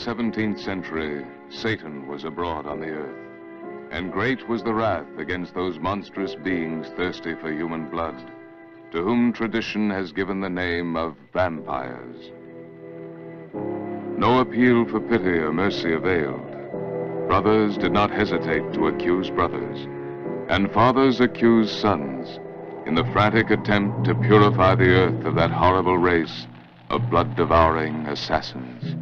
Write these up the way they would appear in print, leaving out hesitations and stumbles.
17th century, Satan was abroad on the earth, and great was the wrath against those monstrous beings thirsty for human blood, to whom tradition has given the name of vampires. No appeal for pity or mercy availed. Brothers did not hesitate to accuse brothers, and fathers accused sons in the frantic attempt to purify the earth of that horrible race of blood-devouring assassins.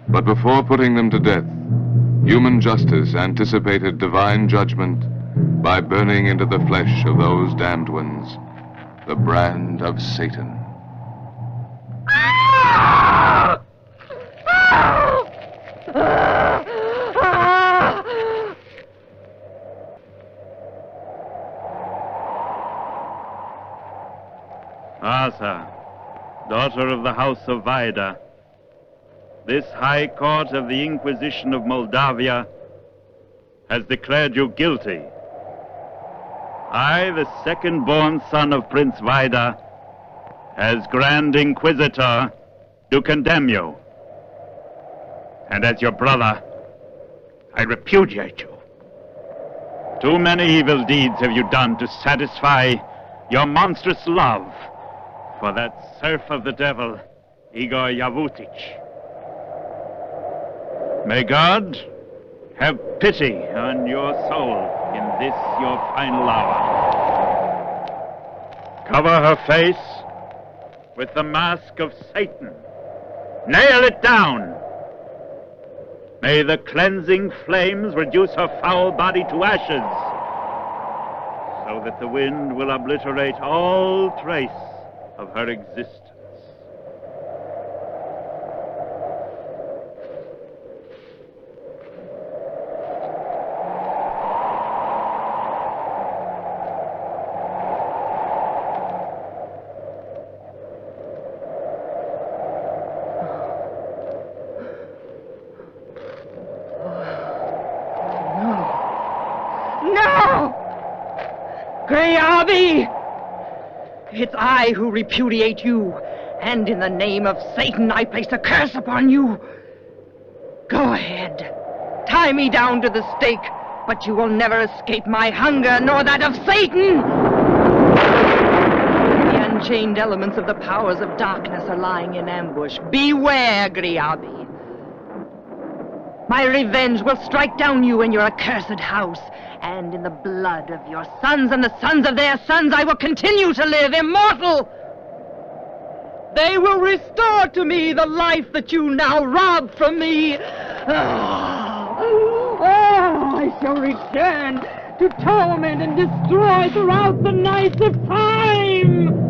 But before putting them to death, human justice anticipated divine judgment by burning into the flesh of those damned ones the brand of Satan. Asa, daughter of the House of Vajda, this High Court of the Inquisition of Moldavia has declared you guilty. I, the second-born son of Prince Vajda, as Grand Inquisitor, do condemn you. And as your brother, I repudiate you. Too many evil deeds have you done to satisfy your monstrous love for that serf of the devil, Andrej Javutich. May God have pity on your soul in this your final hour. Cover her face with the mask of Satan. Nail it down. May the cleansing flames reduce her foul body to ashes, so that the wind will obliterate all trace of her existence. Griabi! It's I who repudiate you, and in the name of Satan I place a curse upon you. Go ahead, tie me down to the stake, but you will never escape my hunger, nor that of Satan! The unchained elements of the powers of darkness are lying in ambush. Beware, Griabi. My revenge will strike down you and your accursed house, and in the blood of your sons and the sons of their sons I will continue to live immortal. They will restore to me the life that you now rob from me. I shall return to torment and destroy throughout the nights of time.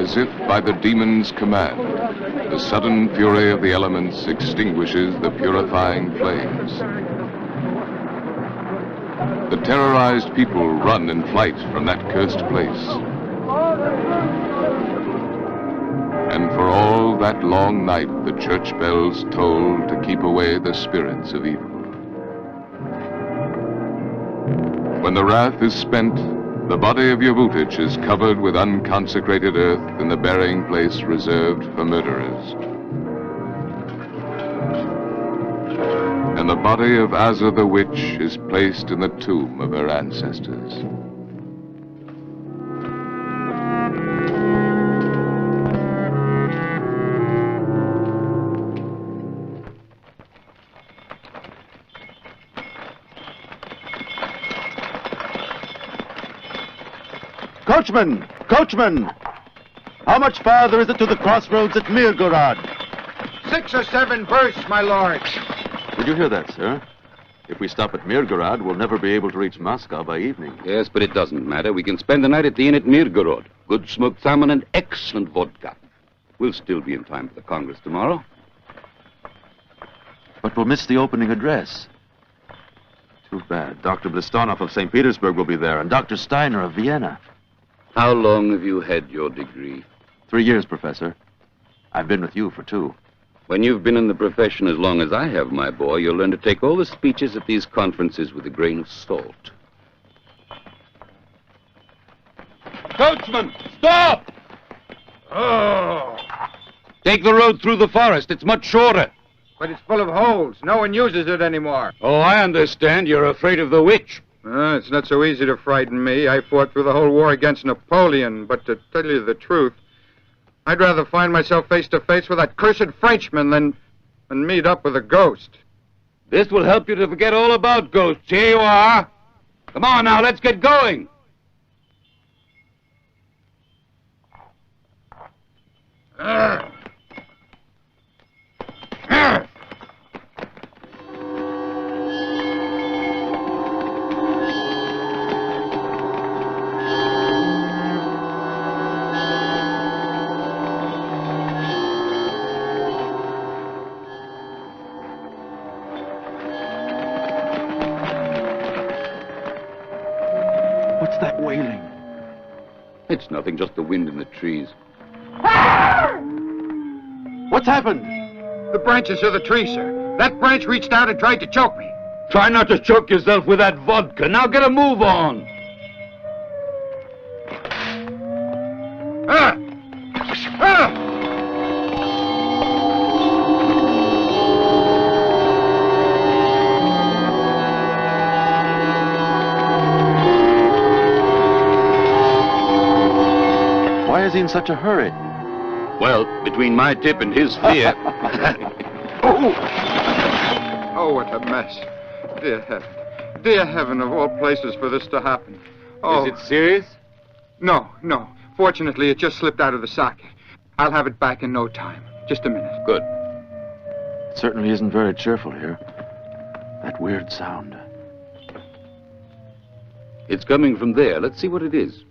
As if by the demon's command, the sudden fury of the elements extinguishes the purifying flames. The terrorized people run in flight from that cursed place. And for all that long night, the church bells toll to keep away the spirits of evil. When the wrath is spent, the body of Javutich is covered with unconsecrated earth in the burying place reserved for murderers. And the body of Asa the witch is placed in the tomb of her ancestors. Coachman! Coachman! How much farther is it to the crossroads at Mirgorod? 6 or 7 versts, my lord. Did you hear that, sir? If we stop at Mirgorod, we'll never be able to reach Moscow by evening. Yes, but it doesn't matter. We can spend the night at the inn at Mirgorod. Good smoked salmon and excellent vodka. We'll still be in time for the Congress tomorrow. But we'll miss the opening address. Too bad. Dr. Blistonov of St. Petersburg will be there, and Dr. Steiner of Vienna. How long have you had your degree? 3 years, Professor. I've been with you for 2. When you've been in the profession as long as I have, my boy, you'll learn to take all the speeches at these conferences with a grain of salt. Coachman, stop! Oh, Take the road through the forest. It's much shorter. but it's full of holes. No one uses it anymore. Oh, I understand. You're afraid of the witch. It's not so easy to frighten me. I fought through the whole war against Napoleon, but to tell you the truth, I'd rather find myself face to face with that cursed Frenchman than meet up with a ghost. This will help you to forget all about ghosts. Here you are. Come on now, let's get going. What's that wailing? It's nothing, just the wind in the trees. What's happened? The branches of the tree, sir. That branch reached out and tried to choke me. Try not to choke yourself with that vodka. Now get a move on. Ah! Ah! Why is he in such a hurry? Well, between my tip and his fear. Oh, what a mess. Dear heaven. Dear heaven, of all places for this to happen. Oh. Is it serious? No. Fortunately, it just slipped out of the socket. I'll have it back in no time. Just a minute. Good. It certainly isn't very cheerful here. That weird sound. It's coming from there. Let's see what it is.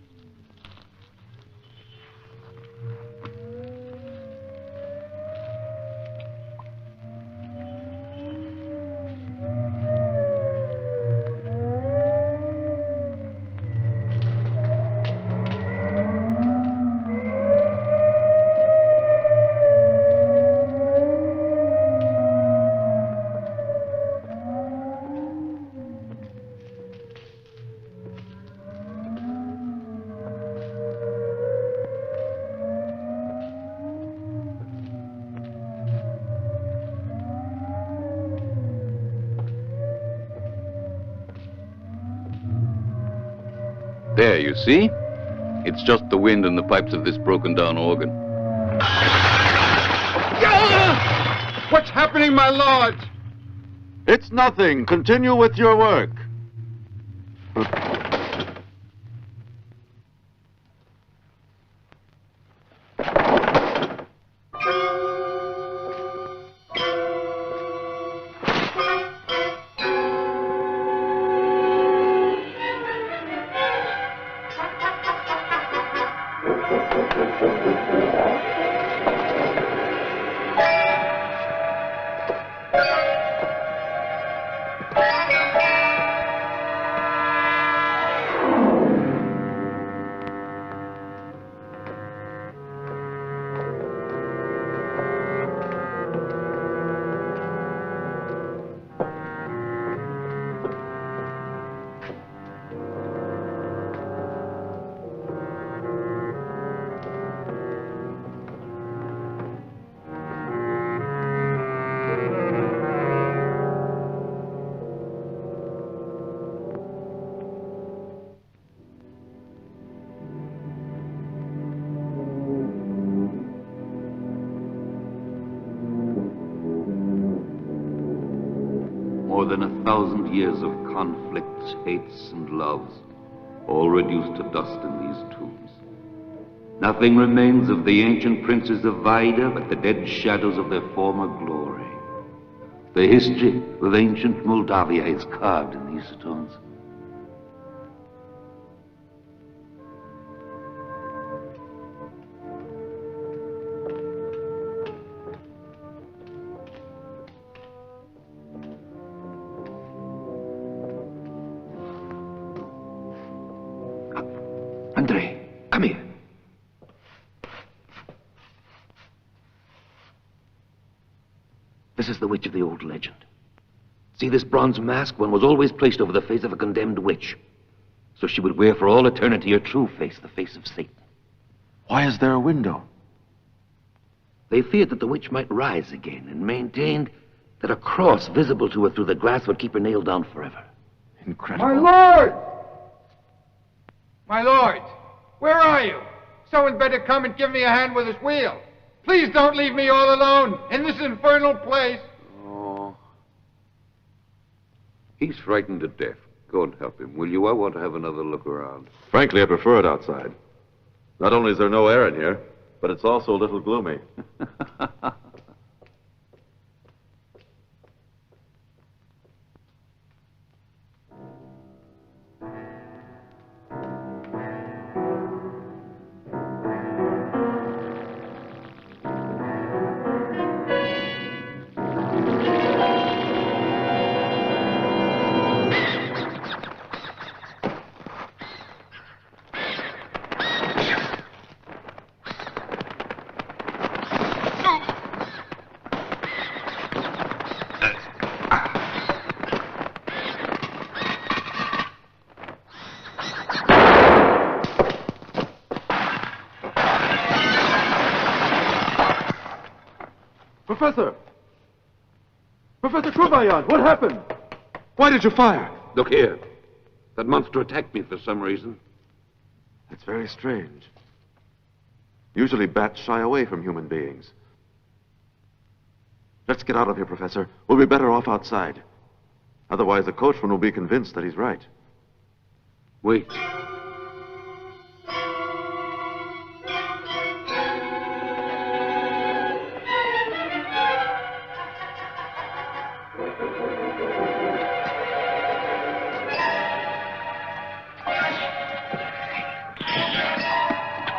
There, you see? It's just the wind and the pipes of this broken-down organ. What's happening, my lords? It's nothing. Continue with your work. 3,000 years of conflicts, hates, and loves, all reduced to dust in these tombs. Nothing remains of the ancient princes of Vajda but the dead shadows of their former glory. The history of ancient Moldavia is carved in these stones. Andrej, come here. This is the witch of the old legend. See this bronze mask? One was always placed over the face of a condemned witch, so she would wear for all eternity her true face, the face of Satan. Why is there a window? They feared that the witch might rise again, and maintained that a cross visible to her through the glass would keep her nailed down forever. Incredible. My lord! My lord, where are you? Someone better come and give me a hand with this wheel. Please don't leave me all alone in this infernal place. Oh. He's frightened to death. Go and help him, will you? I want to have another look around. Frankly, I prefer it outside. Not only is there no air in here, but it's also a little gloomy. Professor Kruvajan, what happened? Why did you fire? Look here. That monster attacked me for some reason. That's very strange. Usually bats shy away from human beings. Let's get out of here, Professor. We'll be better off outside. Otherwise, the coachman will be convinced that he's right. Wait.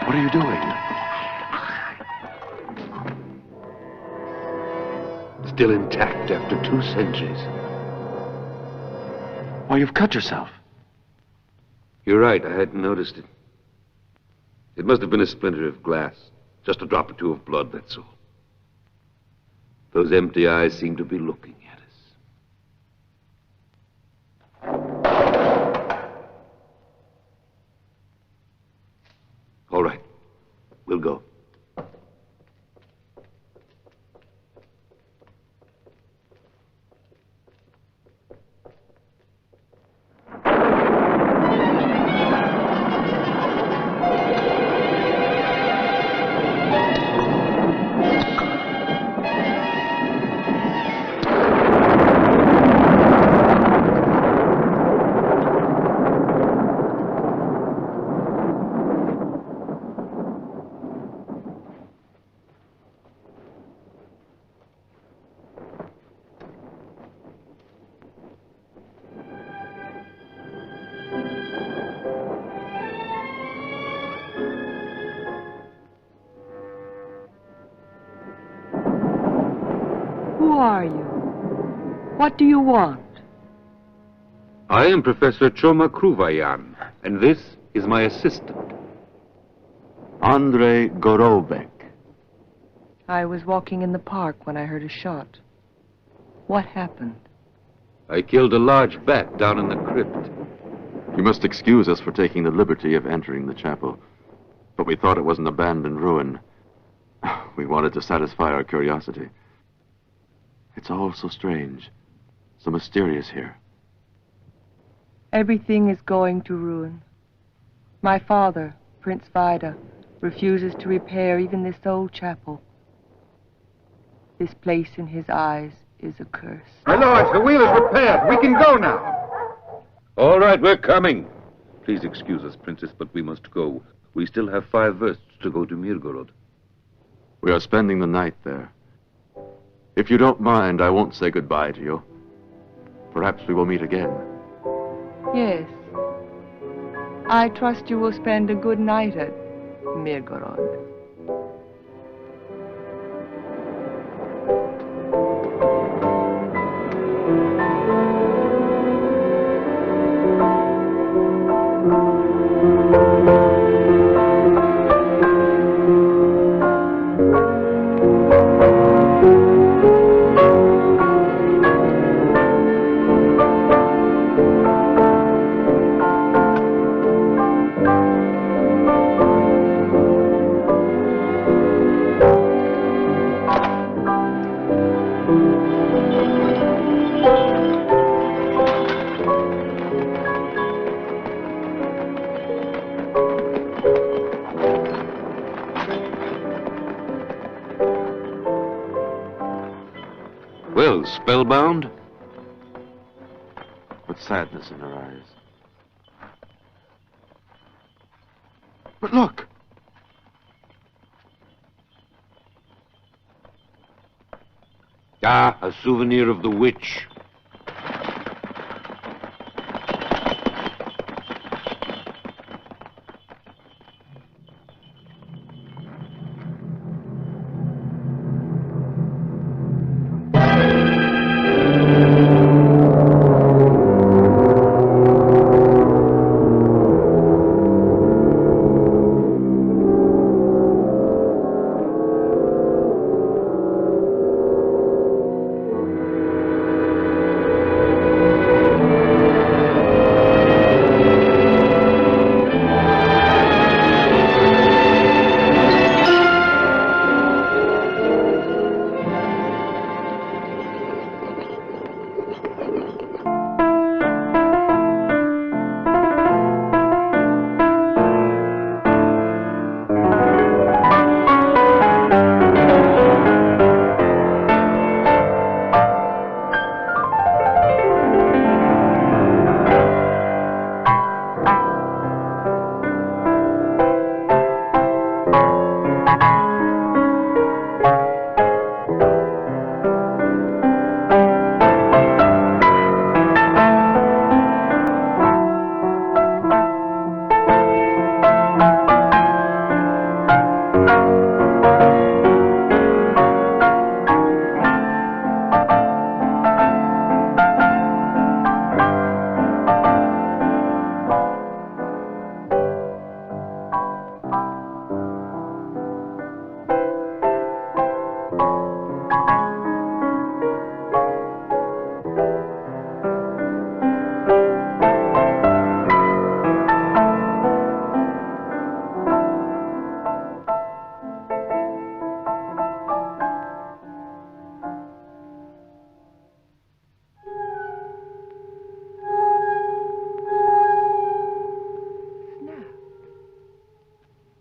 What are you doing? Still intact after 2 centuries. Why, you've cut yourself. You're right, I hadn't noticed it. It must have been a splinter of glass. Just a drop or 2 of blood, that's all. Those empty eyes seem to be looking at us. All right, we'll go. Who are you? What do you want? I am Professor Choma Kruvajan, and this is my assistant. Andrej Gorobec. I was walking in the park when I heard a shot. What happened? I killed a large bat down in the crypt. You must excuse us for taking the liberty of entering the chapel, but we thought it was an abandoned ruin. We wanted to satisfy our curiosity. It's all so strange, so mysterious here. Everything is going to ruin. My father, Prince Vajda, refuses to repair even this old chapel. This place in his eyes is a curse. My lords, the wheel is repaired. We can go now. All right, we're coming. Please excuse us, Princess, but we must go. We still have 5 versts to go to Mirgorod. We are spending the night there. If you don't mind, I won't say goodbye to you. Perhaps we will meet again. Yes. I trust you will spend a good night at Mirgorod. Well, spellbound? With sadness in her eyes. But look! Ah, a souvenir of the witch.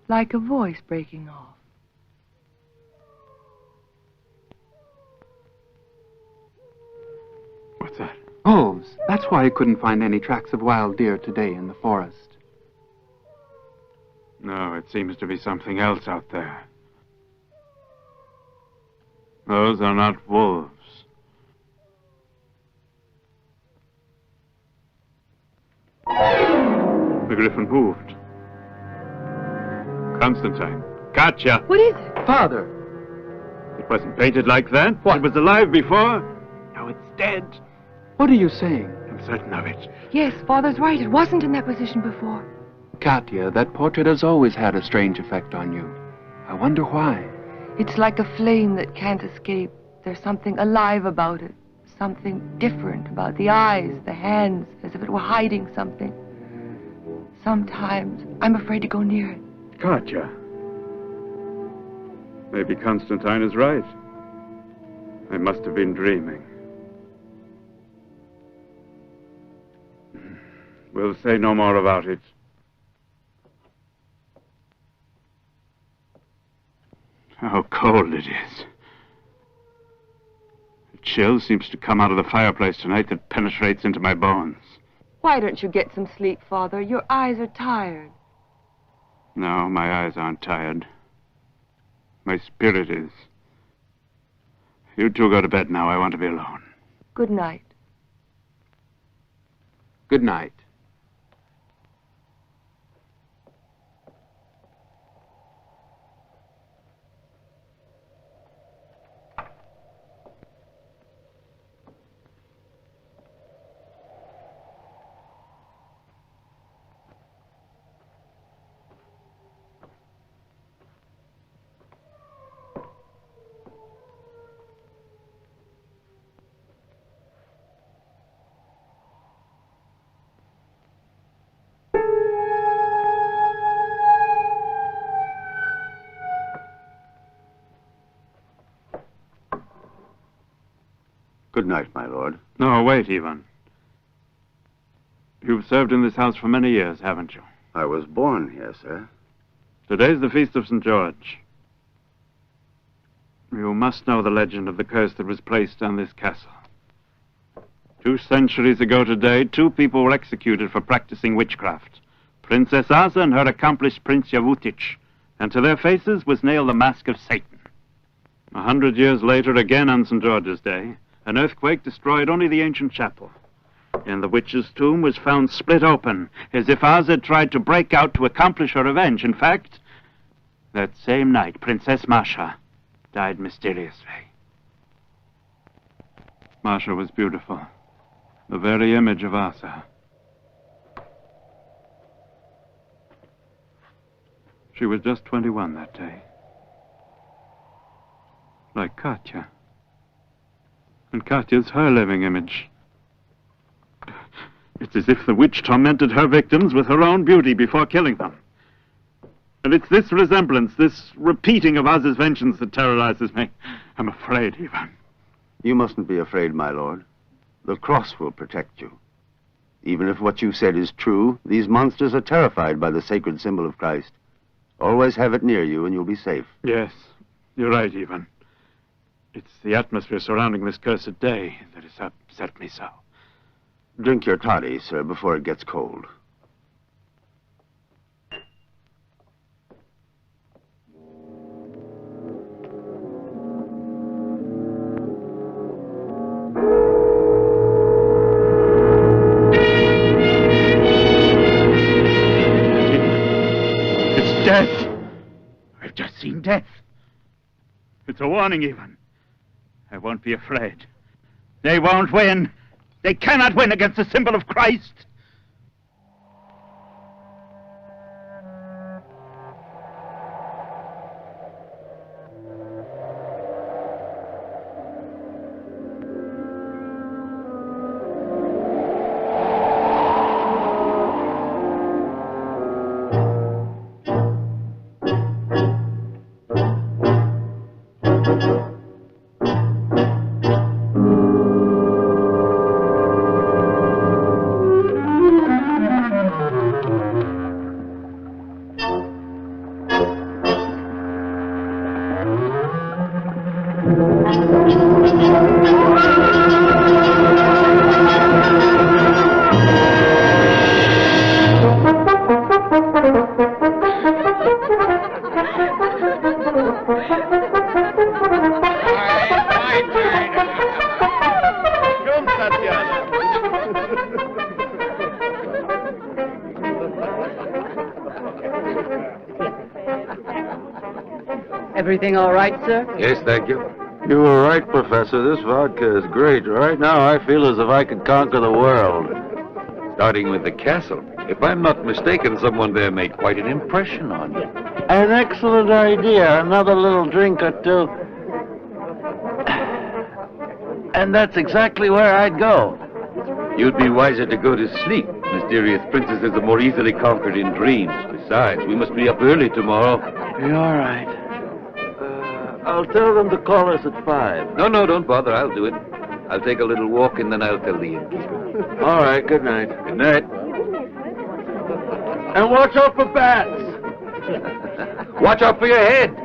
Like a voice breaking off. What's that? Wolves. That's why I couldn't find any tracks of wild deer today in the forest. No, it seems to be something else out there. Those are not wolves. The griffin moved. Constantine. Gotcha. What is it? Father! It wasn't painted like that. What? It was alive before. Now it's dead. What are you saying? I'm certain of it. Yes, Father's right. It wasn't in that position before. Katya, that portrait has always had a strange effect on you. I wonder why. It's like a flame that can't escape. There's something alive about it. Something different about the eyes, the hands, as if it were hiding something. Sometimes I'm afraid to go near it. Katya. Maybe Constantine is right. I must have been dreaming. We'll say no more about it. How cold it is. It chill seems to come out of the fireplace tonight that penetrates into my bones. Why don't you get some sleep, Father? Your eyes are tired. No, my eyes aren't tired. My spirit is. You two go to bed now. I want to be alone. Good night. Good night. Good night, my lord. No, wait, Ivan. You've served in this house for many years, haven't you? I was born here, sir. Today's the feast of St. George. You must know the legend of the curse that was placed on this castle. 2 centuries ago today, 2 people were executed for practicing witchcraft. Princess Asa and her accomplished Prince Javutich. And to their faces was nailed the mask of Satan. 100 years later, again on St. George's Day, an earthquake destroyed only the ancient chapel. And the witch's tomb was found split open, as if Asa had tried to break out to accomplish her revenge. In fact, that same night, Princess Masha died mysteriously. Masha was beautiful, the very image of Asa. She was just 21 that day. Like Katya. And Katya's her living image. It's as if the witch tormented her victims with her own beauty before killing them. And it's this resemblance, this repeating of Asa's vengeance that terrorizes me. I'm afraid, Ivan. You mustn't be afraid, my lord. The cross will protect you. Even if what you said is true, these monsters are terrified by the sacred symbol of Christ. Always have it near you and you'll be safe. Yes, you're right, Ivan. It's the atmosphere surrounding this cursed day that has upset me so. Drink your toddy, sir, before it gets cold. It's death. I've just seen death. It's a warning, Ivan. I won't be afraid. They won't win. They cannot win against the symbol of Christ. Everything all right, sir? Yes, thank you. You were right, Professor. This vodka is great. Right now, I feel as if I could conquer the world. Starting with the castle. If I'm not mistaken, someone there made quite an impression on you. An excellent idea. Another little drink or two. And that's exactly where I'd go. You'd be wiser to go to sleep. Mysterious princesses are more easily conquered in dreams. Besides, we must be up early tomorrow. You're all right. I'll tell them to call us at 5. No, don't bother. I'll do it. I'll take a little walk and then I'll tell the innkeeper. All right, good night. Good night. And watch out for bats. Watch out for your head.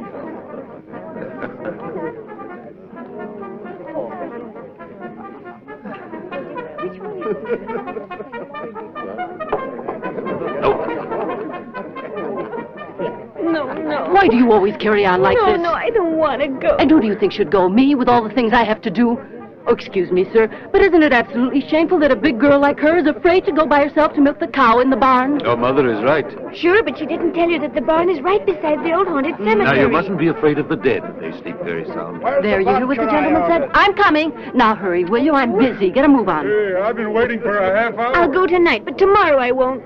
Why do you always carry on like this? No, I don't want to go. And who do you think should go? Me, with all the things I have to do? Oh, excuse me, sir, but isn't it absolutely shameful that a big girl like her is afraid to go by herself to milk the cow in the barn? Your mother is right. Sure, but she didn't tell you that the barn is right beside the old haunted cemetery. Now, you mustn't be afraid of the dead. They sleep very sound. There, you hear what the gentleman said? I'm coming. Now hurry, will you? I'm busy. Get a move on. Hey, I've been waiting for a half hour. I'll go tonight, but tomorrow I won't.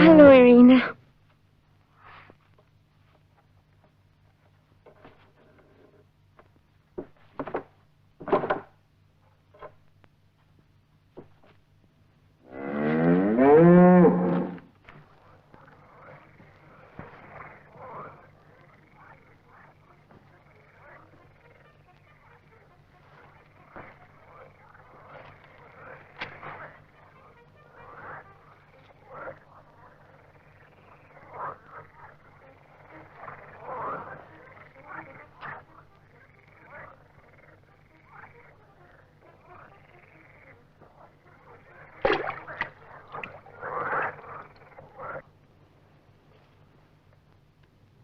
Hello, Irina.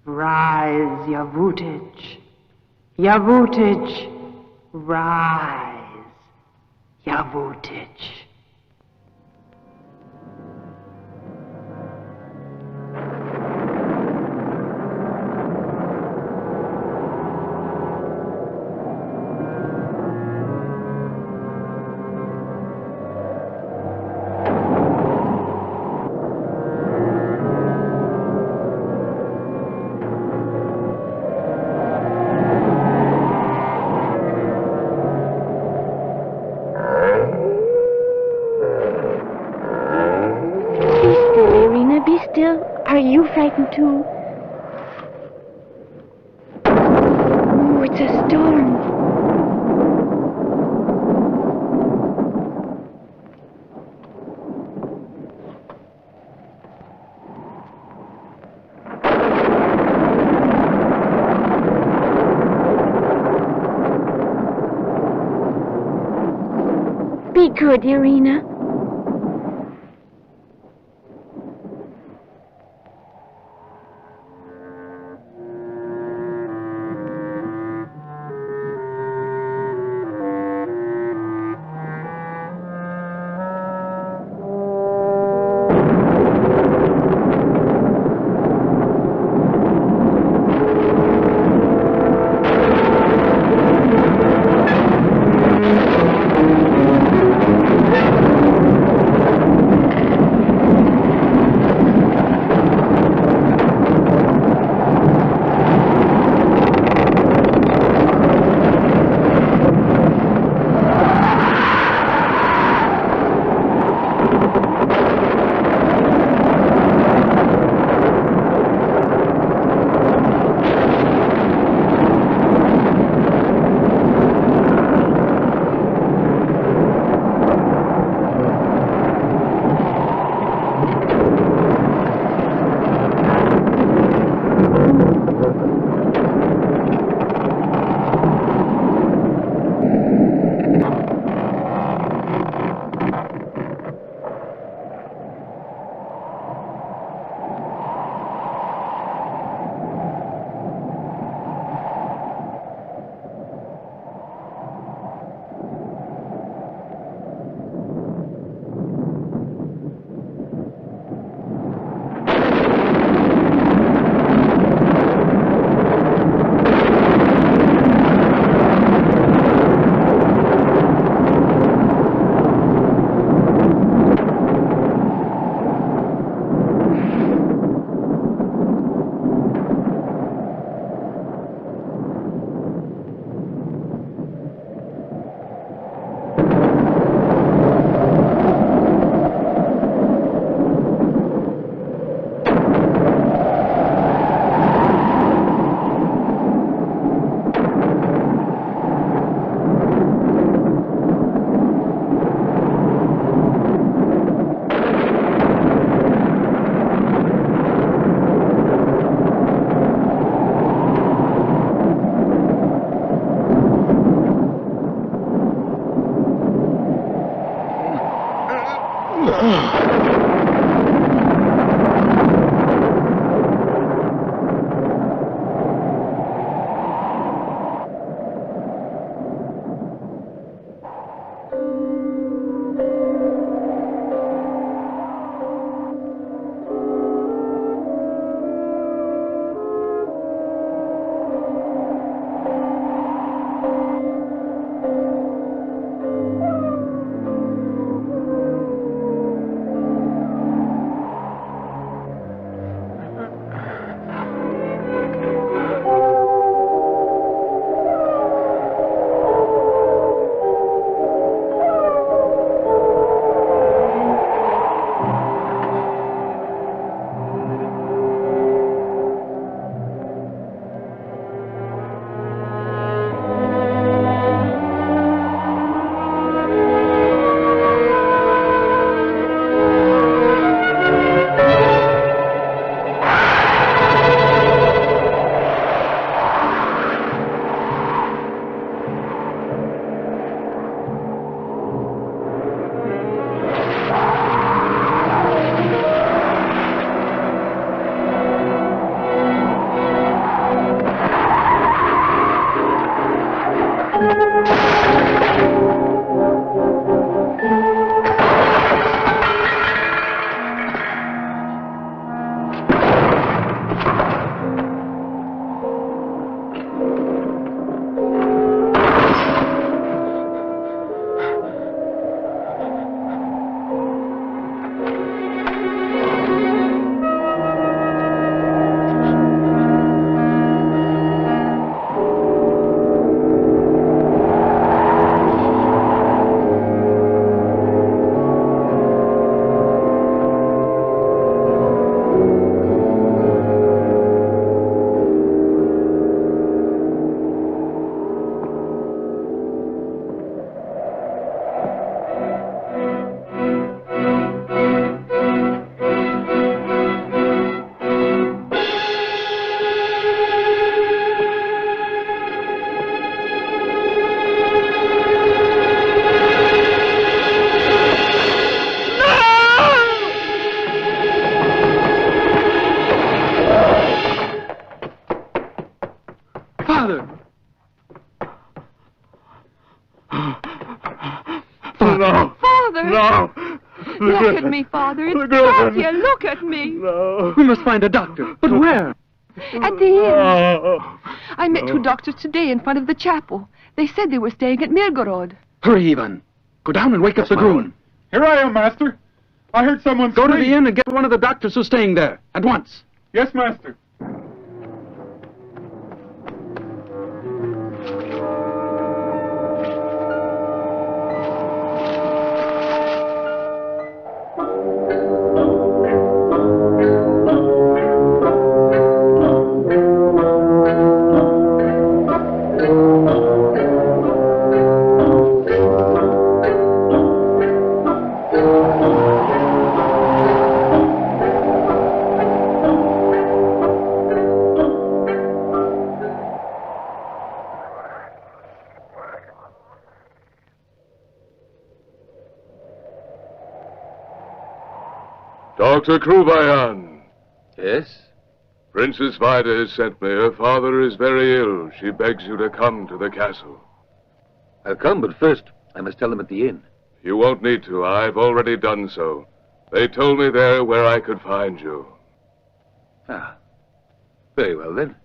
Rise, Javutich. Javutich, rise. Javutich. Are you frightened too? Oh, it's a storm. Be good, Irina. No. Father! No. Look at me, Father. It's dark here. Look at me. No. We must find a doctor. But where? At the inn. No. I met two doctors today in front of the chapel. They said they were staying at Mirgorod. Hurry, Ivan. Go down and wake up the groom. Here I am, master. I heard someone Go to scream. the inn and get one of the doctors who's staying there. At once. Yes, master. Dr. Kruvajan. Yes? Princess Vajda has sent me. Her father is very ill. She begs you to come to the castle. I'll come, but first I must tell them at the inn. You won't need to. I've already done so. They told me there where I could find you. Ah. Very well, then.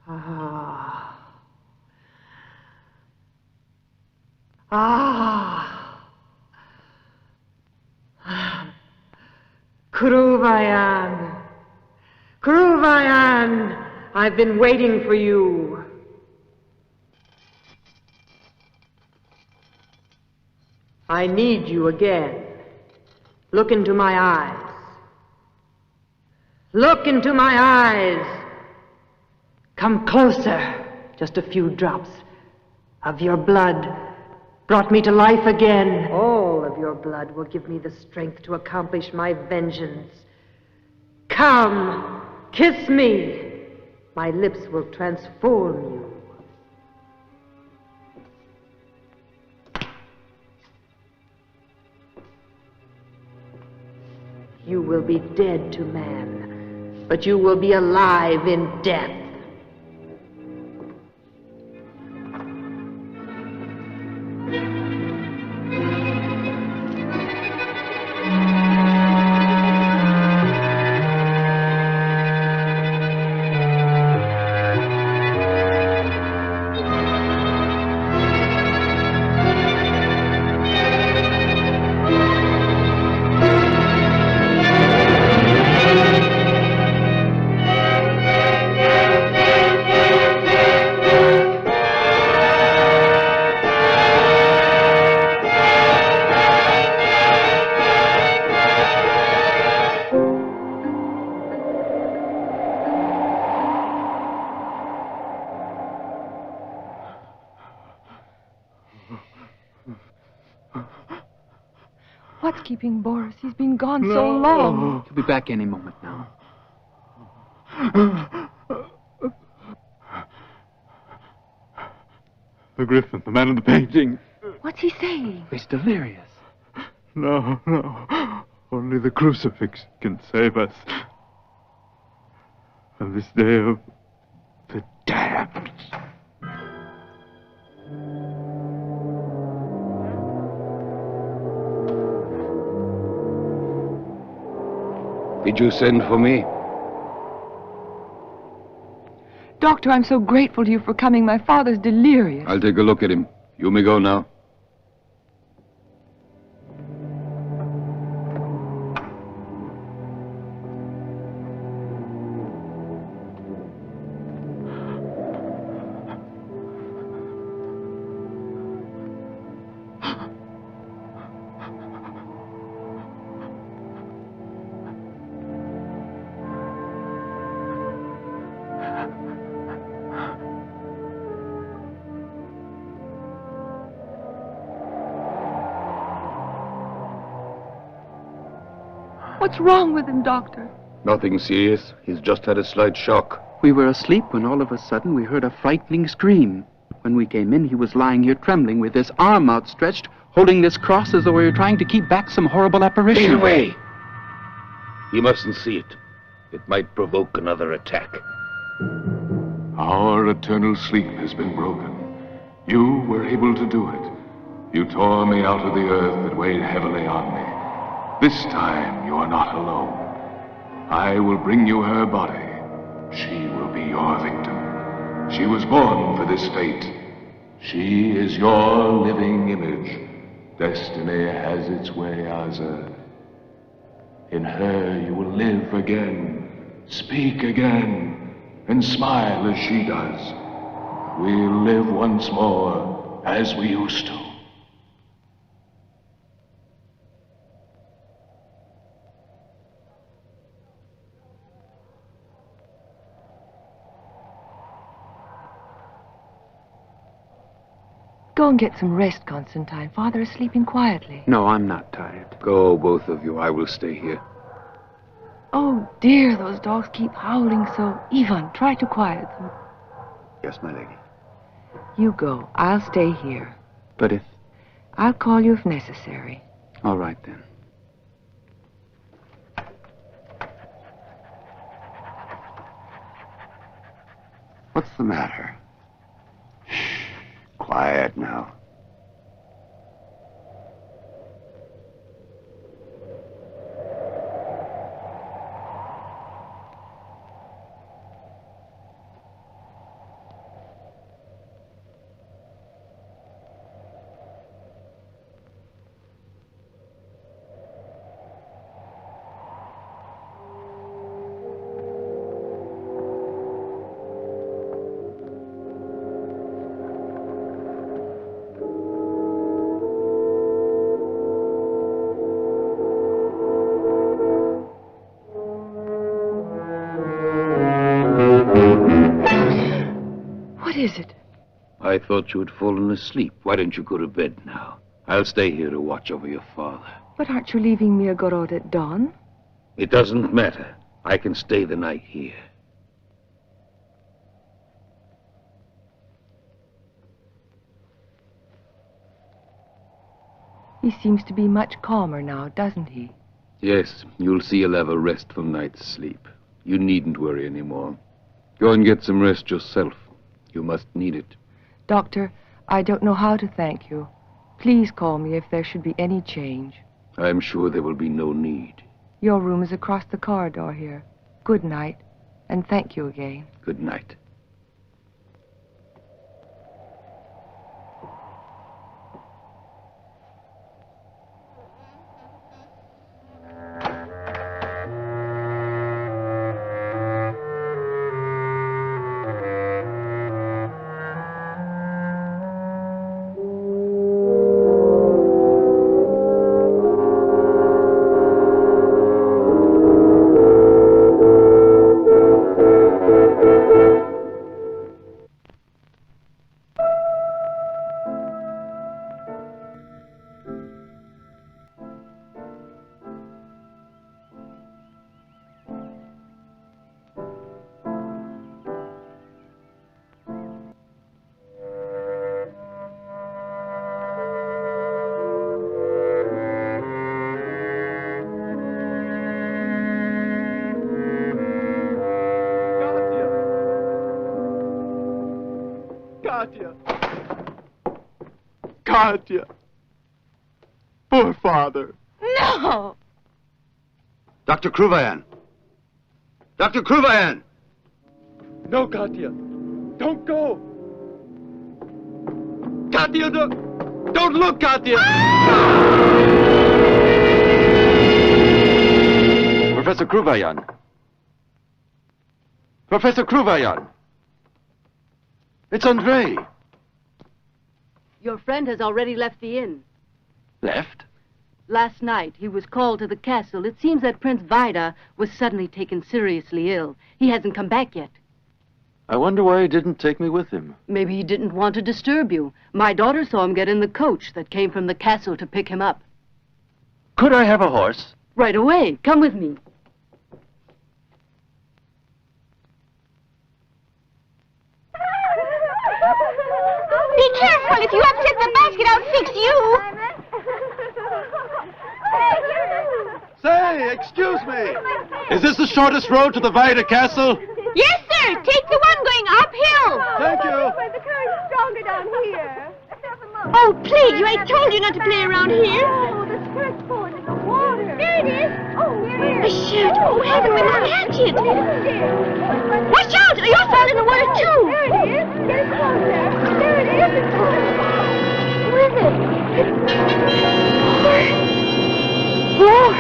Ah. Ah. Kruvajan. Kruvajan, I've been waiting for you. I need you again. Look into my eyes. Look into my eyes. Come closer. Just a few drops of your blood brought me to life again. All of your blood will give me the strength to accomplish my vengeance. Come, kiss me. My lips will transform you. You will be dead to man, but you will be alive in death. What's keeping Boris? He's been gone so long. He'll be back any moment now. The griffin, the man in the painting. What's he saying? He's delirious. No, no. Only the crucifix can save us. On this day of the damned. Did you send for me? Doctor, I'm so grateful to you for coming. My father's delirious. I'll take a look at him. You may go now. What's wrong with him, Doctor? Nothing serious. He's just had a slight shock. We were asleep when all of a sudden we heard a frightening scream. When we came in, he was lying here trembling with his arm outstretched, holding this cross as though he were trying to keep back some horrible apparition. Get away! He mustn't see it. It might provoke another attack. Our eternal sleep has been broken. You were able to do it. You tore me out of the earth that weighed heavily on me. This time you are not alone. I will bring you her body. She will be your victim. She was born for this fate. She is your living image. Destiny has its way, Asa. In her you will live again, speak again, and smile as she does. We'll live once more as we used to. Go and get some rest, Constantine. Father is sleeping quietly. No, I'm not tired. Go, both of you. I will stay here. Oh, dear, those dogs keep howling so. Ivan, try to quiet them. Yes, my lady. You go. I'll stay here. But if... I'll call you if necessary. All right, then. What's the matter? Quiet now. is it? I thought you had fallen asleep. Why don't you go to bed now? I'll stay here to watch over your father. But aren't you leaving Mirgorod at dawn? It doesn't matter. I can stay the night here. He seems to be much calmer now, doesn't he? Yes, you'll see he'll have a restful night's sleep. You needn't worry anymore. Go and get some rest yourself. You must need it. Doctor, I don't know how to thank you. Please call me if there should be any change. I'm sure there will be no need. Your room is across the corridor here. Good night, and thank you again. Good night. Katya. Poor father. No! Dr. Kruvajan! Dr. Kruvajan! No, Katya. Don't go. Katya, don't look, Katya! Professor Kruvajan. Professor Kruvajan. It's Andrej. Your friend has already left the inn. Left? Last night, he was called to the castle. It seems that Prince Vajda was suddenly taken seriously ill. He hasn't come back yet. I wonder why he didn't take me with him. Maybe he didn't want to disturb you. My daughter saw him get in the coach that came from the castle to pick him up. Could I have a horse? Right away. Come with me. Be careful! If you upset the basket, I'll fix you! Say, excuse me. Is this the shortest road to the Vajda castle? Yes, sir! Take the one going uphill! Thank you. The current's stronger down here. Oh, please, I told you not to play around here. Oh, the skirt's falling in the water. There it is. Oh, here. A shirt. Oh, heaven, we must catch it. Watch out! You'll fall in the water, too. There it is. Get it closer. There it is. Who is it? Lord.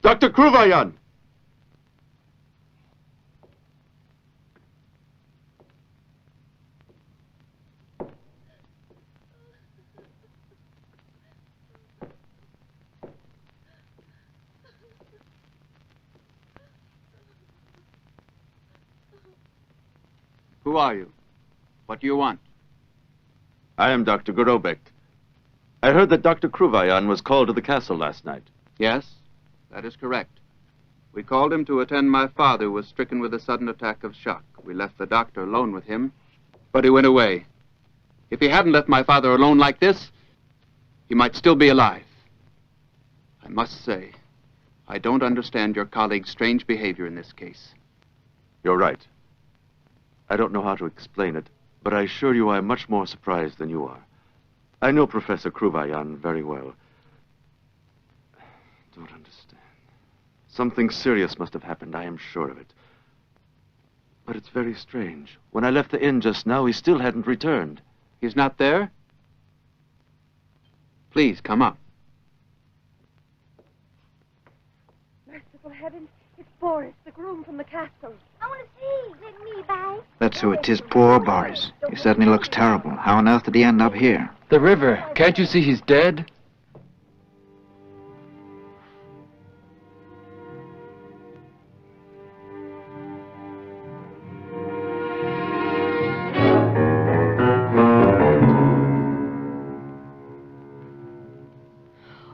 Dr. Kruvajan! Who are you? What do you want? I am Dr. Gorobec. I heard that Dr. Kruvajan was called to the castle last night. Yes, that is correct. We called him to attend my father, who was stricken with a sudden attack of shock. We left the doctor alone with him, but he went away. If he hadn't left my father alone like this, he might still be alive. I must say, I don't understand your colleague's strange behavior in this case. You're right. I don't know how to explain it, but I assure you I am much more surprised than you are. I know Professor Kruvajan very well. Don't understand. Something serious must have happened, I am sure of it. But it's very strange. When I left the inn just now, he still hadn't returned. He's not there? Please, come up. Merciful heavens, it's Boris, the groom from the castle. I want to see. Let me by. That's who it is, poor Boris. He certainly looks terrible. How on earth did he end up here? The river. Can't you see he's dead?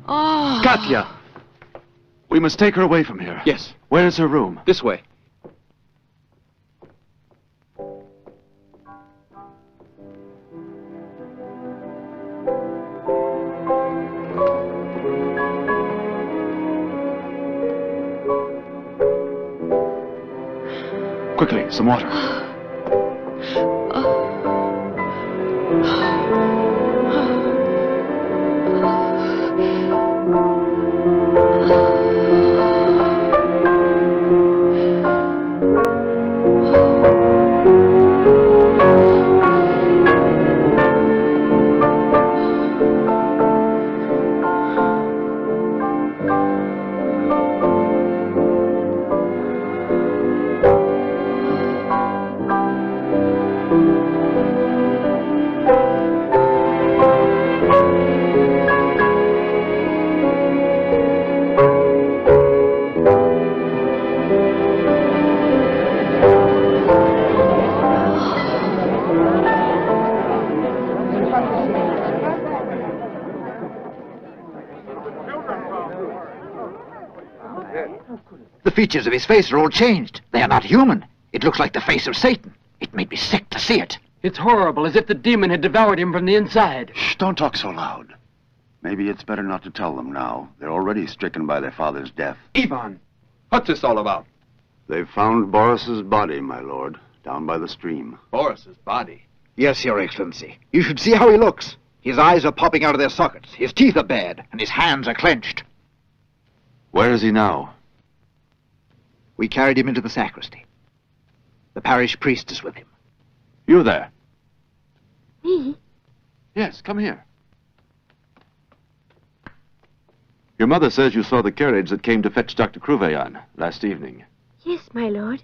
Oh. Katya! We must take her away from here. Yes. Where is her room? This way. Quickly, some water. The features of his face are all changed. They are not human. It looks like the face of Satan. It made me sick to see it. It's horrible, as if the demon had devoured him from the inside. Shh, don't talk so loud. Maybe it's better not to tell them now. They're already stricken by their father's death. Ivan, what's this all about? They've found Boris's body, my lord, down by the stream. Boris's body? Yes, Your Excellency. You should see how he looks. His eyes are popping out of their sockets. His teeth are bared, and his hands are clenched. Where is he now? We carried him into the sacristy. The parish priest is with him. You there? Me? Yes, come here. Your mother says you saw the carriage that came to fetch Dr. Kruvajan last evening. Yes, my lord.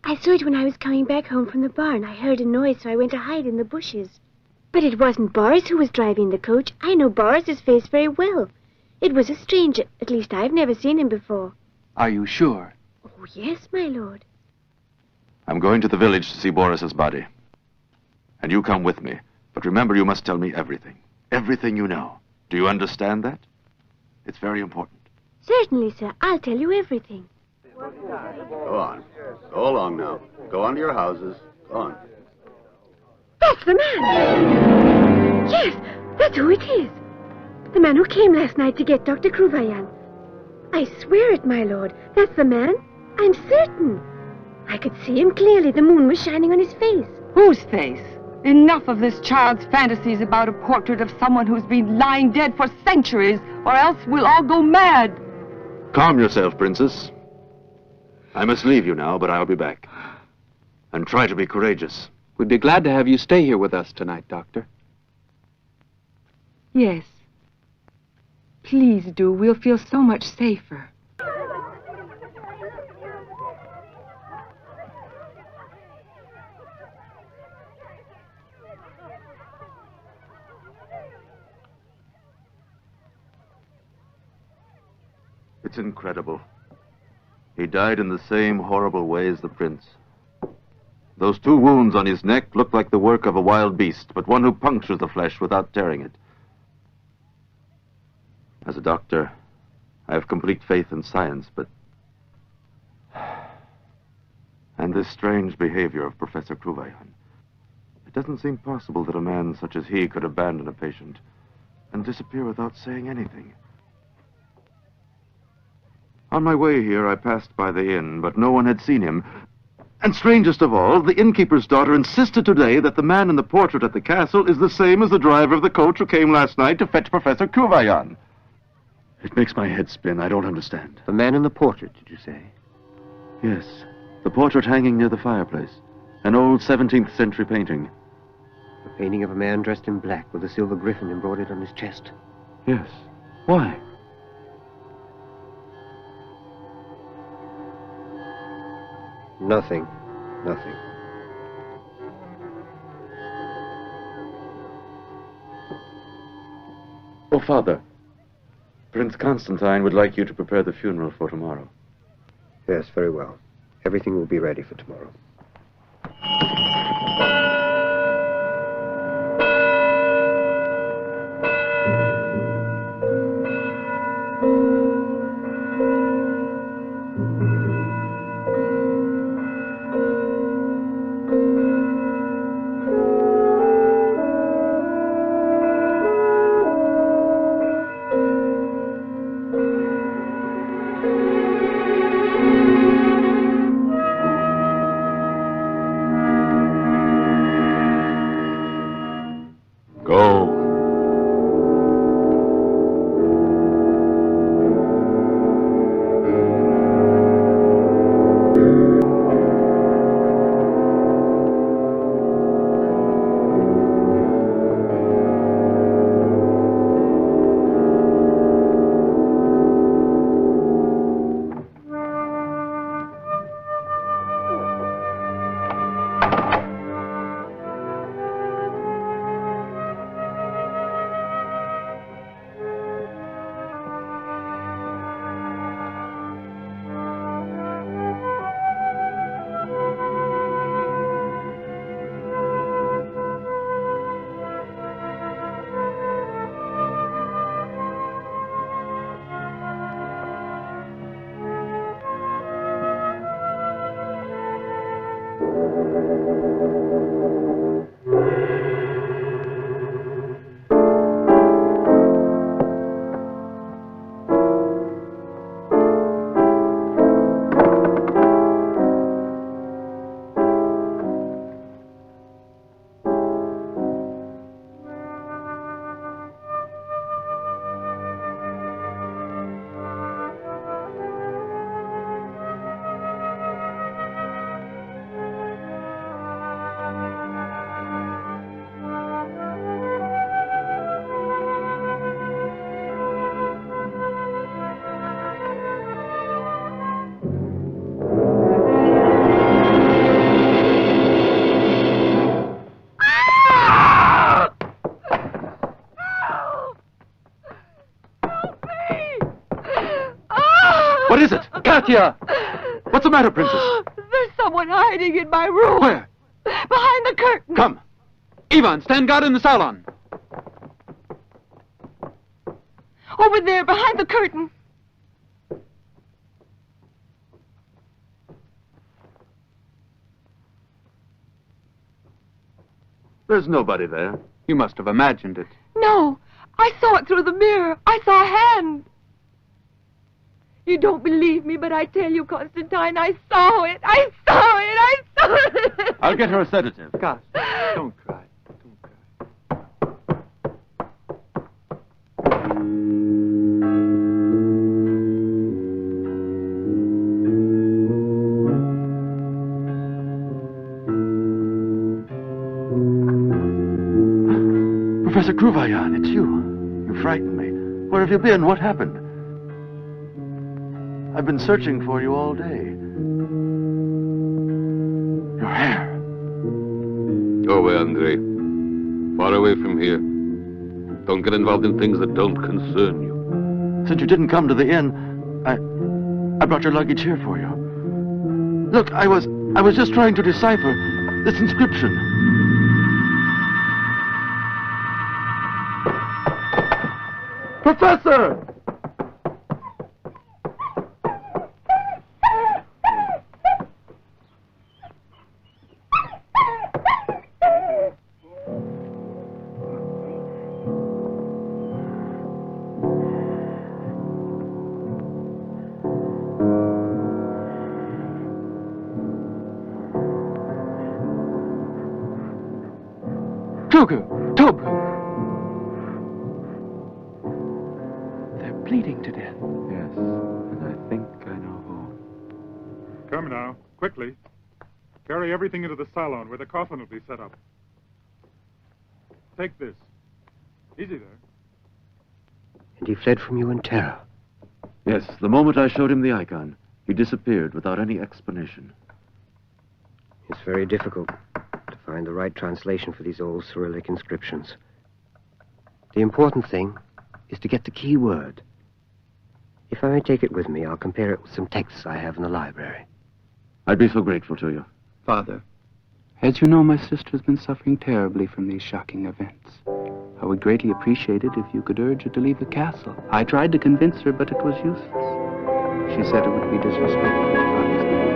I saw it when I was coming back home from the barn. I heard a noise, so I went to hide in the bushes. But it wasn't Boris who was driving the coach. I know Boris's face very well. It was a stranger. At least I've never seen him before. Are you sure? Oh, yes, my lord. I'm going to the village to see Boris's body. And you come with me. But remember, you must tell me everything. Everything you know. Do you understand that? It's very important. Certainly, sir. I'll tell you everything. Go on. Go along now. Go on to your houses. Go on. That's the man! Yes, that's who it is. The man who came last night to get Dr. Kruvajan. I swear it, my lord. That's the man. I'm certain. I could see him clearly. The moon was shining on his face. Whose face? Enough of this child's fantasies about a portrait of someone who's been lying dead for centuries, or else we'll all go mad. Calm yourself, Princess. I must leave you now, but I'll be back. And try to be courageous. We'd be glad to have you stay here with us tonight, Doctor. Yes. Please do. We'll feel so much safer. It's incredible. He died in the same horrible way as the prince. Those 2 wounds on his neck look like the work of a wild beast, but one who punctures the flesh without tearing it. As a doctor, I have complete faith in science, but... And this strange behavior of Professor Kruvajan. It doesn't seem possible that a man such as he could abandon a patient and disappear without saying anything. On my way here, I passed by the inn, but no one had seen him. And strangest of all, the innkeeper's daughter insisted today that the man in the portrait at the castle is the same as the driver of the coach who came last night to fetch Professor Kruvajan. It makes my head spin. I don't understand. The man in the portrait, did you say? Yes, the portrait hanging near the fireplace. An old 17th century painting. A painting of a man dressed in black with a silver griffin embroidered on his chest. Yes. Why? Nothing. Nothing. Oh, Father. Prince Constantine would like you to prepare the funeral for tomorrow. Yes, very well. Everything will be ready for tomorrow. What is it? Katya! What's the matter, Princess? There's someone hiding in my room. Where? Behind the curtain. Come. Ivan, stand guard in the salon. Over there, behind the curtain. There's nobody there. You must have imagined it. No, I saw it through the mirror. I saw a hand. You don't believe me, but I tell you, Constantine, I saw it. I saw it. I saw it. I'll get her a sedative. Gosh, don't cry. Professor Kruvajan, it's you. You frightened me. Where have you been? What happened? I've been searching for you all day. Your hair. Go away, Andrej. Far away from here. Don't get involved in things that don't concern you. Since you didn't come to the inn, I brought your luggage here for you. Look, I was just trying to decipher this inscription. Professor! They're bleeding to death. Yes, and I think I know who. Come now, quickly. Carry everything into the salon where the coffin will be set up. Take this. Easy there. And he fled from you in terror. Yes, the moment I showed him the icon, he disappeared without any explanation. It's very difficult to find the right translation for these old Cyrillic inscriptions. The important thing is to get the key word. If I may take it with me, I'll compare it with some texts I have in the library. I'd be so grateful to you. Father, as you know, my sister's been suffering terribly from these shocking events. I would greatly appreciate it if you could urge her to leave the castle. I tried to convince her, but it was useless. She said it would be disrespectful to Father's name.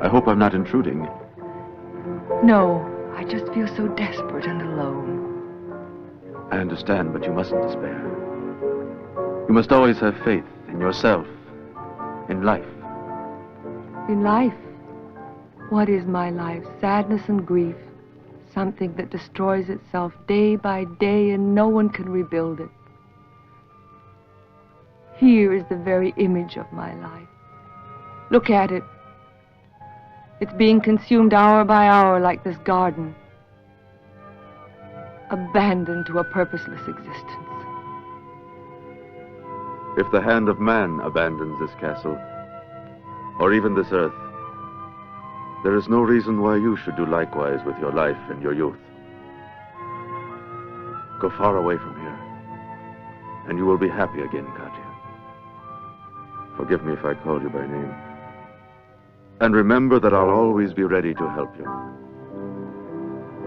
I hope I'm not intruding. No, I just feel so desperate and alone. I understand, but you mustn't despair. You must always have faith in yourself, in life. In life? What is my life? Sadness and grief. Something that destroys itself day by day and no one can rebuild it. Here is the very image of my life. Look at it. It's being consumed hour by hour like this garden. Abandoned to a purposeless existence. If the hand of man abandons this castle, or even this earth, there is no reason why you should do likewise with your life and your youth. Go far away from here, and you will be happy again, Katya. Forgive me if I call you by name. And remember that I'll always be ready to help you.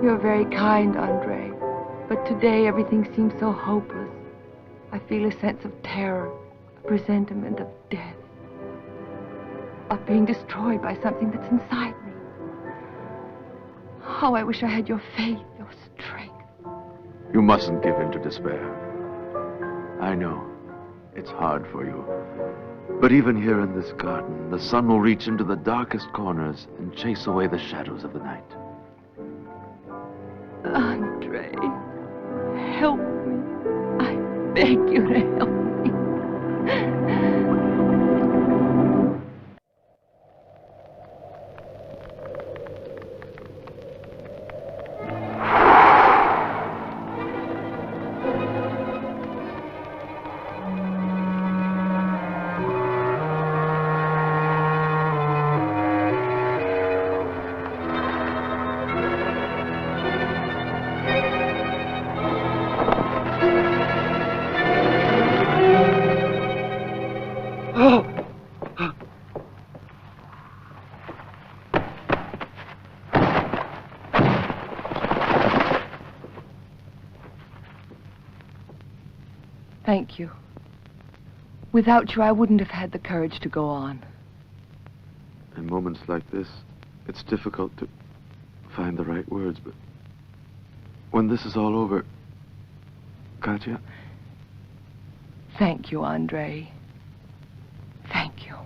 You're very kind, Andrej. But today everything seems so hopeless. I feel a sense of terror, a presentiment of death. Of being destroyed by something that's inside me. How I wish I had your faith, your strength. You mustn't give in to despair. I know it's hard for you. But even here in this garden, the sun will reach into the darkest corners and chase away the shadows of the night. Andrej, help me. I beg you to help me. Thank you. Without you, I wouldn't have had the courage to go on. In moments like this, it's difficult to find the right words, but when this is all over, Katya? Thank you, Andrej. Thank you.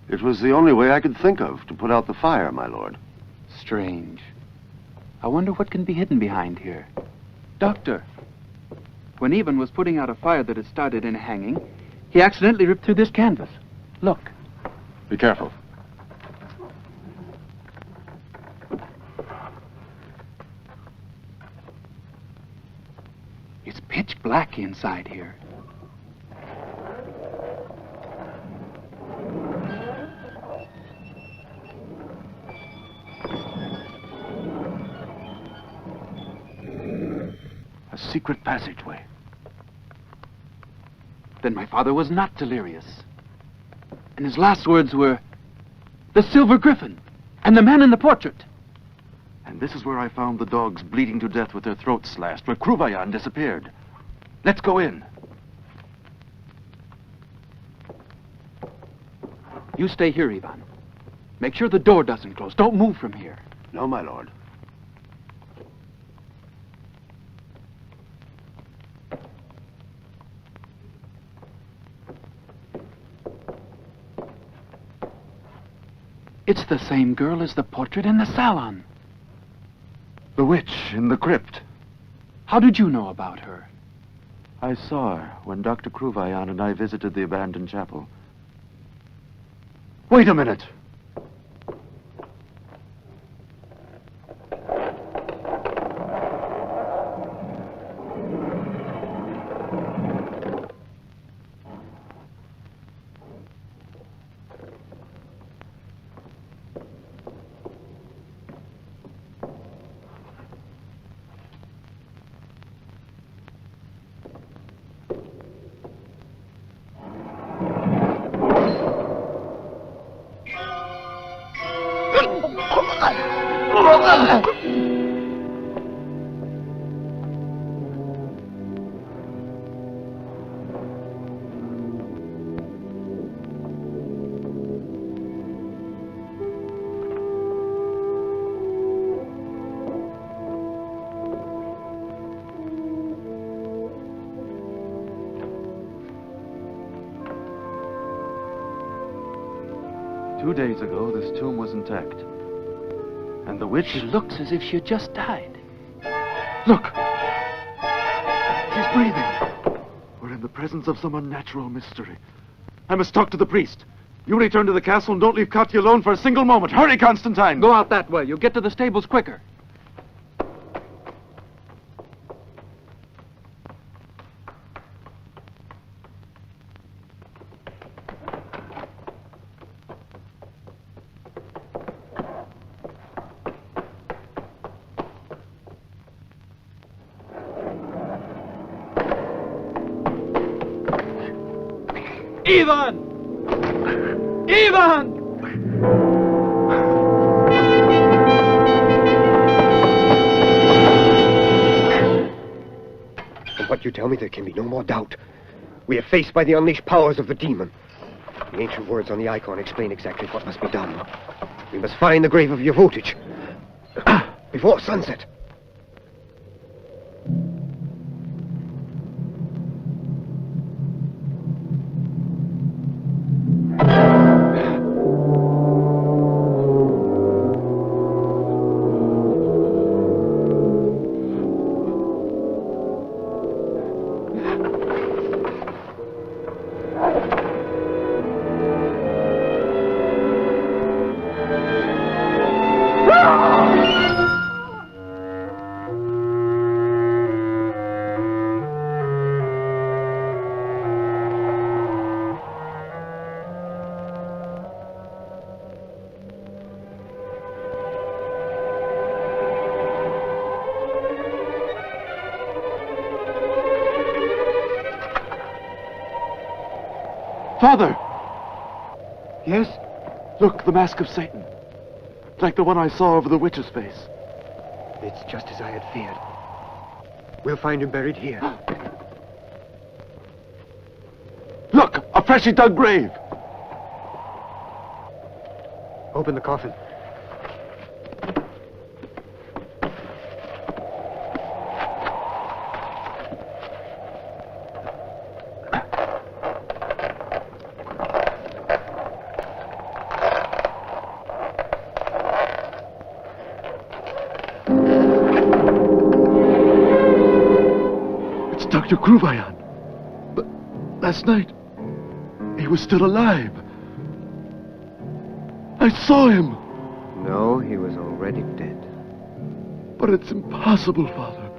It was the only way I could think of to put out the fire, my lord. Strange. I wonder what can be hidden behind here. Doctor, when Ivan was putting out a fire that had started in a hanging, he accidentally ripped through this canvas. Look. Be careful. It's pitch black inside here. A secret passageway. Then my father was not delirious. And his last words were, "The silver griffin and the man in the portrait." And this is where I found the dogs bleeding to death with their throats slashed, where Kruvajan disappeared. Let's go in. You stay here, Ivan. Make sure the door doesn't close. Don't move from here. No, my lord. It's the same girl as the portrait in the salon. The witch in the crypt. How did you know about her? I saw her when Dr. Kruvajan and I visited the abandoned chapel. Wait a minute. Two days ago, this tomb was intact. And the witch... She looks as if she had just died. Look! She's breathing. We're in the presence of some unnatural mystery. I must talk to the priest. You return to the castle and don't leave Katya alone for a single moment. Hurry, Constantine! Go out that way. You'll get to the stables quicker. Ivan! Ivan! From what you tell me, there can be no more doubt. We are faced by the unleashed powers of the demon. The ancient words on the icon explain exactly what must be done. We must find the grave of Javutich before sunset. Father! Yes? Look, the mask of Satan. Like the one I saw over the witch's face. It's just as I had feared. We'll find him buried here. Look! A freshly dug grave! Open the coffin. Dr. Kruvajan. But last night, he was still alive. I saw him. No, he was already dead. But it's impossible, Father.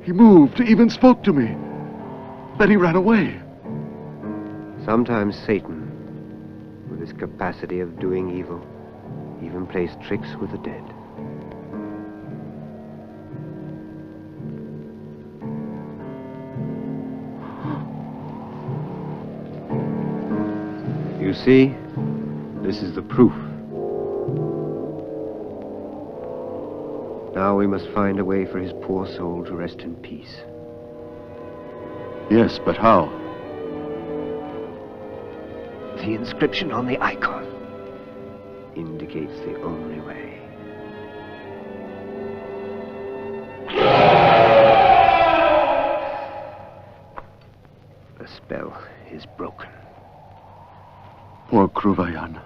He moved, even spoke to me. Then he ran away. Sometimes Satan, with his capacity of doing evil, even plays tricks with the dead. You see, this is the proof. Now we must find a way for his poor soul to rest in peace. Yes, but how? The inscription on the icon indicates the only way. The spell is broken. Poor Kruvajan.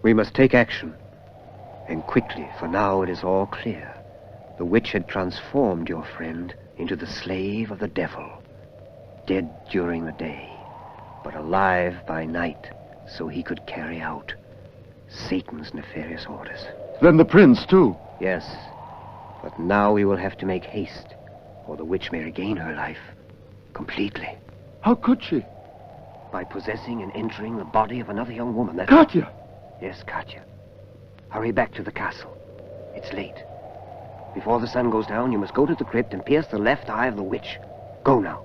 We must take action. And quickly, for now it is all clear. The witch had transformed your friend into the slave of the devil. Dead during the day, but alive by night, so he could carry out Satan's nefarious orders. Then the prince, too. Yes, but now we will have to make haste, or the witch may regain her life completely. How could she? By possessing and entering the body of another young woman. That's Katya! Yes, Katya. Hurry back to the castle. It's late. Before the sun goes down, you must go to the crypt and pierce the left eye of the witch. Go now.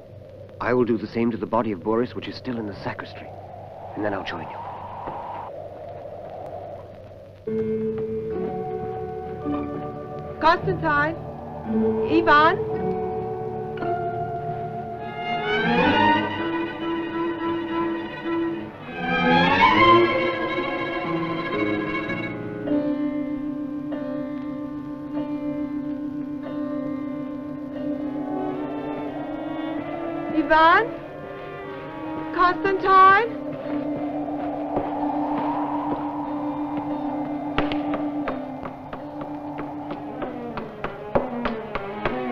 I will do the same to the body of Boris, which is still in the sacristy. And then I'll join you. Constantine? Ivan? Ivan? Constantine?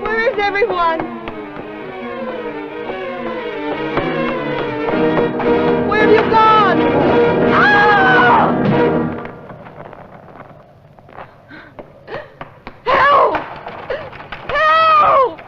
Where is everyone? Where have you gone? Ah! Help! Help!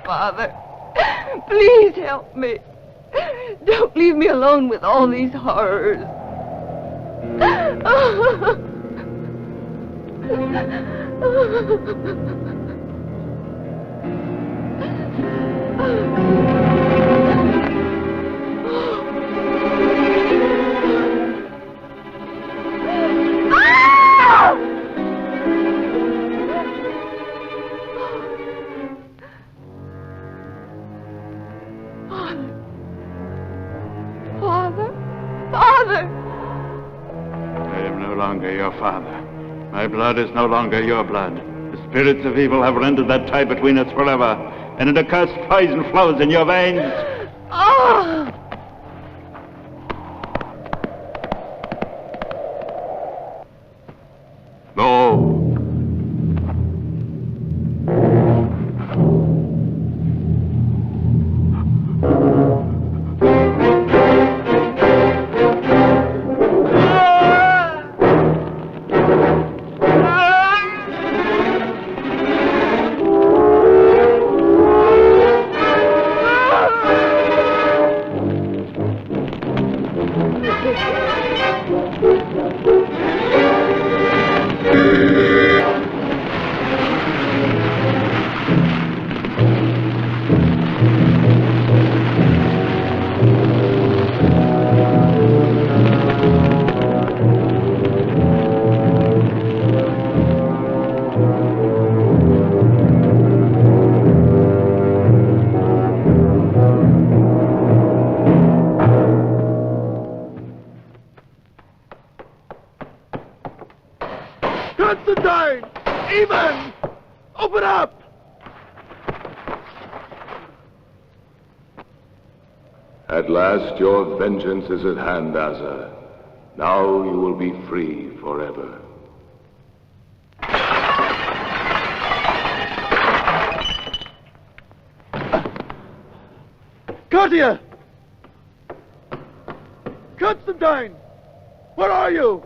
Father, please help me. Don't leave me alone with all these horrors. Your father. My blood is no longer your blood. The spirits of evil have rendered that tie between us forever, and an accursed poison flows in your veins. Oh! No. Constantine! Ivan! Open up! At last your vengeance is at hand, Asa. Now you will be free forever. Katya! Constantine! Where are you?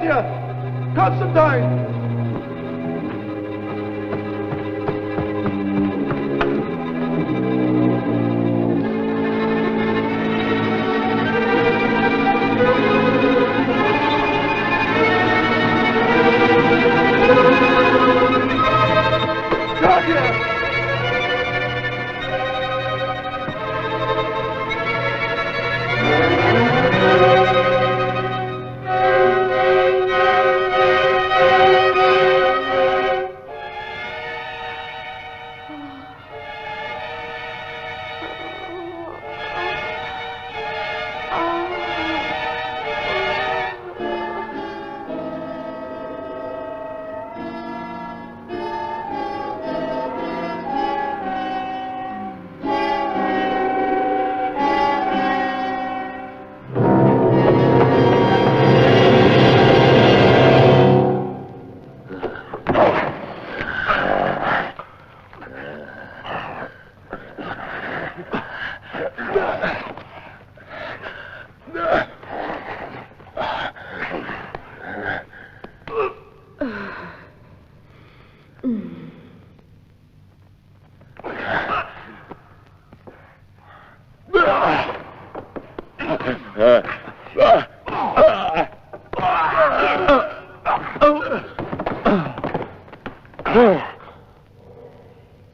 Katya! Constantine!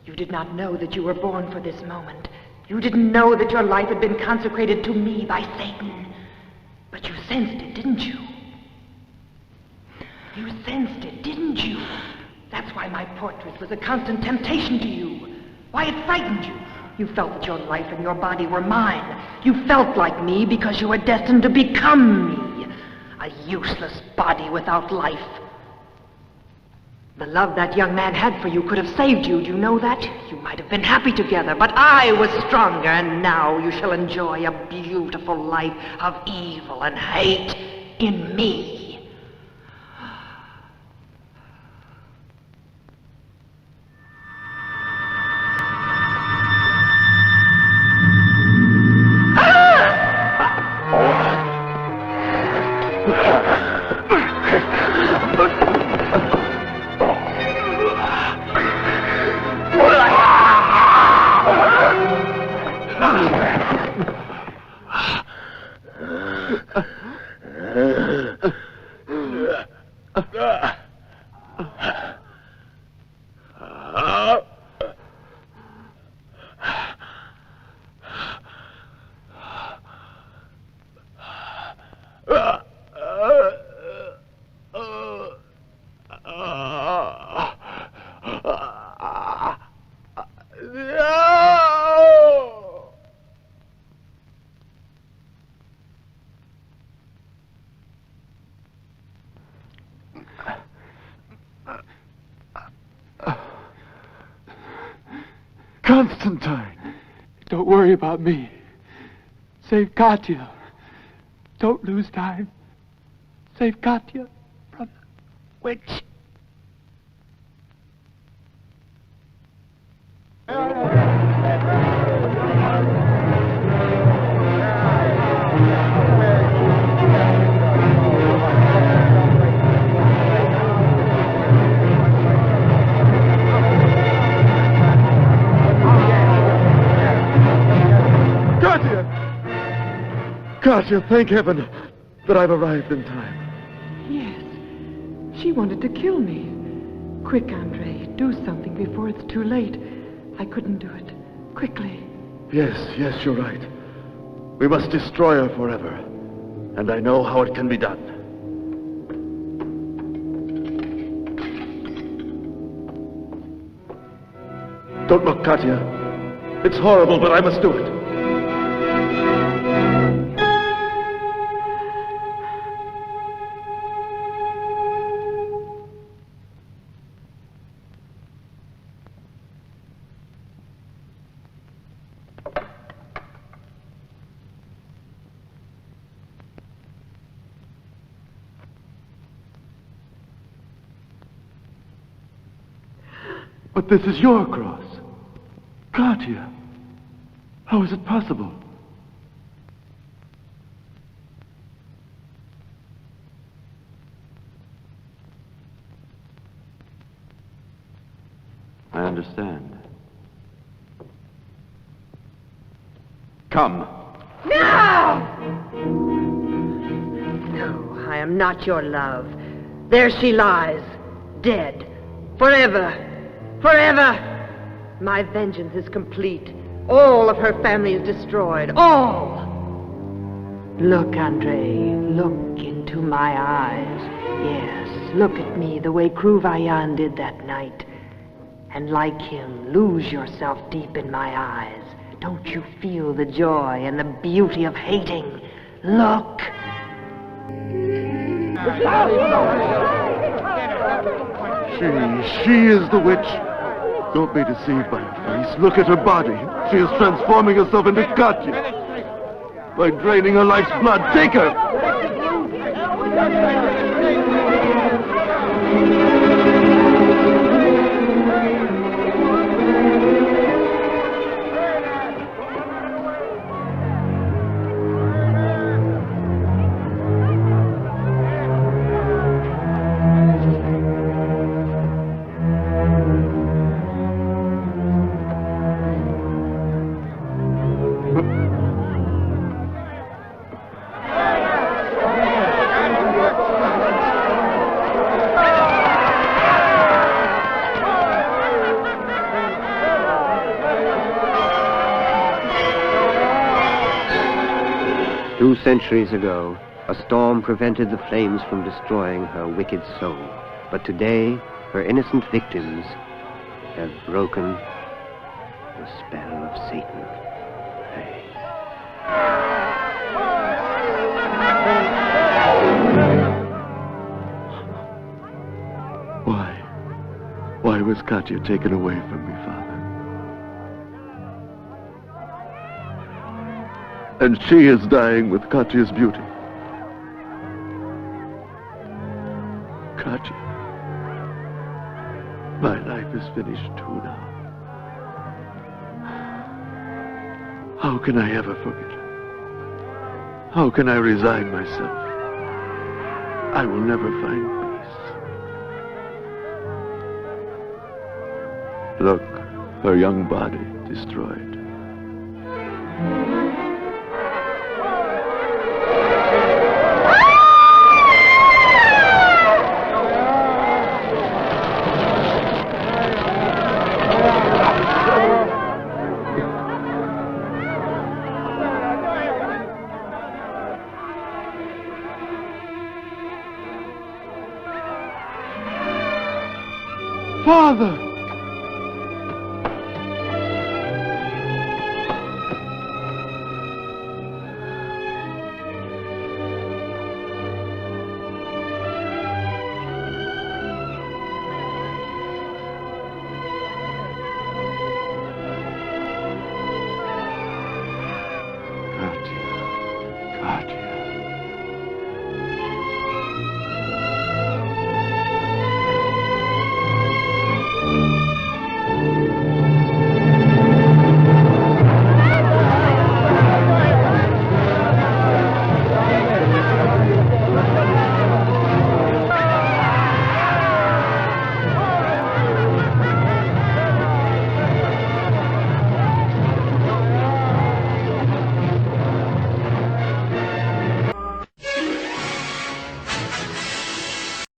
You did not know that you were born for this moment. You didn't know that your life had been consecrated to me by Satan. But you sensed it, didn't you? You sensed it, didn't you? That's why my portrait was a constant temptation to you. Why it frightened you. You felt that your life and your body were mine. You felt like me because you were destined to become me. A useless body without life. The love that young man had for you could have saved you. Do you know that? You might have been happy together, but I was stronger, and now you shall enjoy a beautiful life of evil and hate in me. Constantine! Don't worry about me. Save Katya. Don't lose time. Save Katya from the witch. Katya, thank heaven that I've arrived in time. Yes. She wanted to kill me. Quick, Andre. Do something before it's too late. I couldn't do it. Quickly. Yes, you're right. We must destroy her forever. And I know how it can be done. Don't look, Katya. It's horrible, but I must do it. But this is your cross. Katya, how is it possible? I understand. Come. No! No, I am not your love. There she lies, dead, forever, forever. My vengeance is complete. All of her family is destroyed. All! Look, Andrej, look into my eyes. Yes, look at me the way Kruvajan did that night. And like him, lose yourself deep in my eyes. Don't you feel the joy and the beauty of hating? Look! She is the witch. Don't be deceived by her face. Look at her body. She is transforming herself into Katya. By draining her life's blood. Take her! Centuries ago, a storm prevented the flames from destroying her wicked soul. But today, her innocent victims have broken the spell of Satan. Why was Katya taken away from me, Father? And she is dying with Katya's beauty. Katya, my life is finished too now. How can I ever forget her? How can I resign myself? I will never find peace. Look, her young body destroyed. Father!